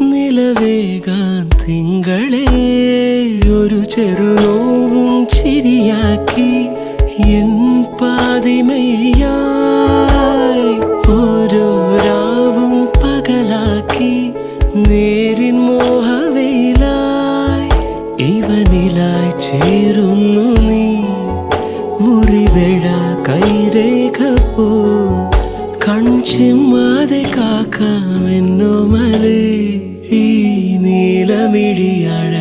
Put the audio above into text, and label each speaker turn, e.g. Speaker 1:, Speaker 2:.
Speaker 1: നിലവേകാൻ തിങ്കളെ ഒരു ചെറുനോവും ചിരിയാക്കി എൻ പാതിമയായി ഓരോ രാവും പകലാക്കി നേരിൻ മോഹവയിലായി ഇവനിലായി ചേരുന്നു നീ മുറിവേഴ കൈരേഖ പോ കൺചിമ്മാതെ കാക്കാമെന്നോ മലേ ഈ നീലമിഴിയാൾ